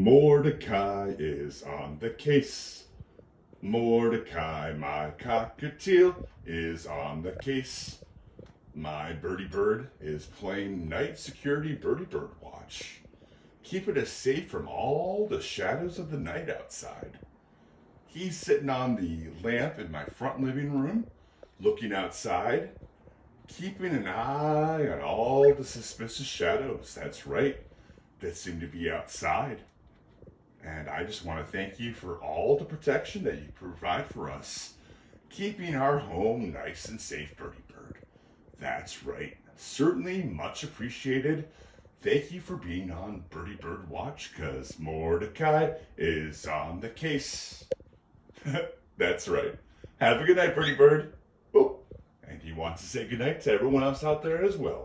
Mordecai is on the case. Mordecai, my cockatiel, is on the case. My birdie bird is playing night security birdie bird watch, keeping us safe from all the shadows of the night outside. He's sitting on the lamp in my front living room, looking outside, keeping an eye on all the suspicious shadows, that's right, that seem to be outside. And I just want to thank you for all the protection that you provide for us, keeping our home nice and safe, Birdie Bird. That's right, certainly much appreciated. Thank you for being on Birdie Bird Watch, because Mordecai is on the case. That's right. Have a good night, Birdie Bird. Oh, and he wants to say good night to everyone else out there as well.